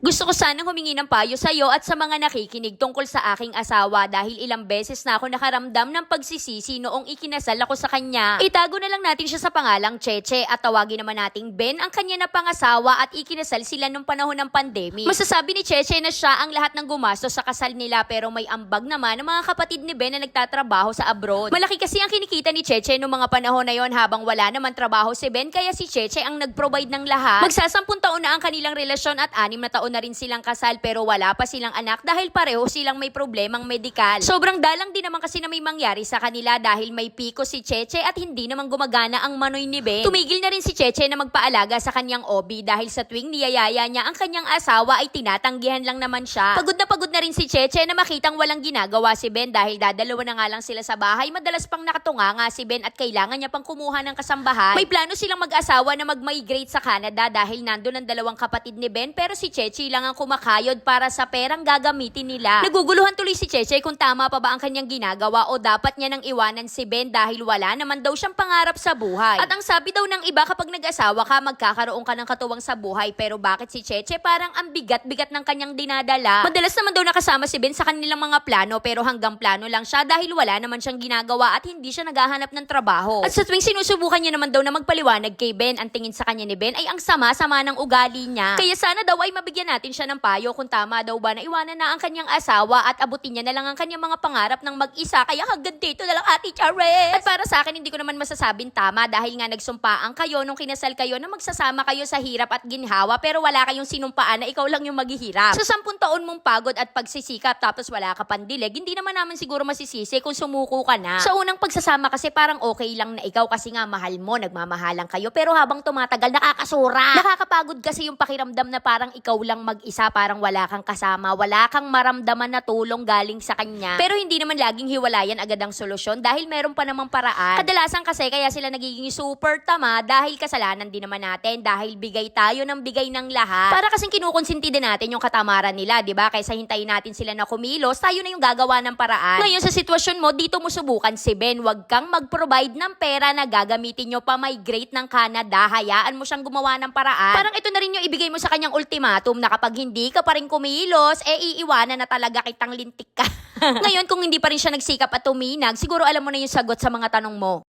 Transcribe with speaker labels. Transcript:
Speaker 1: Gusto ko sanang humingi ng payo sa'yo at sa mga nakikinig tungkol sa aking asawa dahil ilang beses na ako nakaramdam ng pagsisisi noong ikinasal ako sa kanya. Itago na lang natin siya sa pangalang Cheche at tawagin naman nating Ben ang kanya na pangasawa at ikinasal sila nung panahon ng pandemic. Masasabi ni Cheche na siya ang lahat ng gumastos sa kasal nila pero may ambag naman ng mga kapatid ni Ben na nagtatrabaho sa abroad. Malaki kasi ang kinikita ni Cheche noong mga panahon na yon habang wala naman trabaho si Ben kaya si Cheche ang nag-provide ng lahat. Magsasampung taon na ang kanilang relasyon at 6 na taon na rin silang kasal pero wala pa silang anak dahil pareho silang may problemang medikal. Sobrang dalang din naman kasi na may mangyari sa kanila dahil may piko si Cheche at hindi naman gumagana ang manoy ni Ben. Tumigil na rin si Cheche na magpaalaga sa kanyang obi dahil sa tuwing niyayaya niya ang kanyang asawa ay tinatanggihan lang naman siya. Pagod na rin si Cheche na makitang walang ginagawa si Ben dahil dadalawa na nga lang sila sa bahay. Madalas pang nakatunga nga si Ben at kailangan niya pang kumuha ng kasambahay. May plano silang mag-asawa na mag-migrate sa Canada dahil nandun ang dalawang kapatid ni Ben pero si Cheche lang ang kumakayod para sa perang gagamitin nila. Naguguluhan tuloy si Cheche kung tama pa ba ang kanyang ginagawa o dapat niya nang iwanan si Ben dahil wala naman daw siyang pangarap sa buhay. At ang sabi daw ng iba kapag nag-asawa ka magkakaroon ka ng katuwang sa buhay pero bakit si Cheche parang ang bigat-bigat ng kanyang dinadala. Madalas naman daw nakasama si Ben sa kanilang mga plano pero hanggang plano lang siya dahil wala naman siyang ginagawa at hindi siya naghahanap ng trabaho. At sa tuwing sinusubukan niya naman daw na magpaliwanag kay Ben, ang tingin sa kanya ni Ben ay ang sama-sama ng ugali niya. Kaya sana daw ay mabigyan natin siya ng payo kung tama daw ba na iwanan na ang kanyang asawa at abutin niya na lang ang kanyang mga pangarap ng mag-isa. Kaya hanggang dito na lang, Ate Chares. At para sa akin, hindi ko naman masasabing tama dahil nga nagsumpaan kayo nung kinasal kayo na magsasama kayo sa hirap at ginhawa pero wala kayong sinumpaan na ikaw lang yung maghihirap. Sa 10 taon mong pagod at pagsisikap tapos wala ka pandilig, hindi naman naman siguro masisisi kung sumuko ka na. Sa unang pagsasama kasi parang okay lang na ikaw kasi nga mahal mo, nagmamahalan kayo pero habang tumatagal nakakasura. Nakakapagod kasi yung pakiramdam na parang ikaw lang mag-isa, parang wala kang kasama, wala kang maramdaman na tulong galing sa kanya. Pero hindi naman laging hiwalayan agad ang solusyon dahil meron pa namang paraan. Kadalasan kasi kaya sila nagiging super tama dahil kasalanan din naman natin dahil bigay tayo ng bigay ng lahat. Para kasing kinukonsinti din natin yung katamaran nila, 'di ba? Kaysa hintayin natin sila na kumilos, tayo na yung gagawa ng paraan. Ngayon sa sitwasyon mo, dito mo subukan si Ben, wag kang mag-provide ng pera na gagamitin nyo pa migrate ng Canada. Hayaan mo siyang gumawa ng paraan. Parang ito na rin yung ibigay mo sa kanyang ultimatum na kapag hindi ka pa rin kumilos, iiwanan na talaga kitang lintik ka. Ngayon, kung hindi pa rin siya nagsikap at tuminag, siguro alam mo na yung sagot sa mga tanong mo.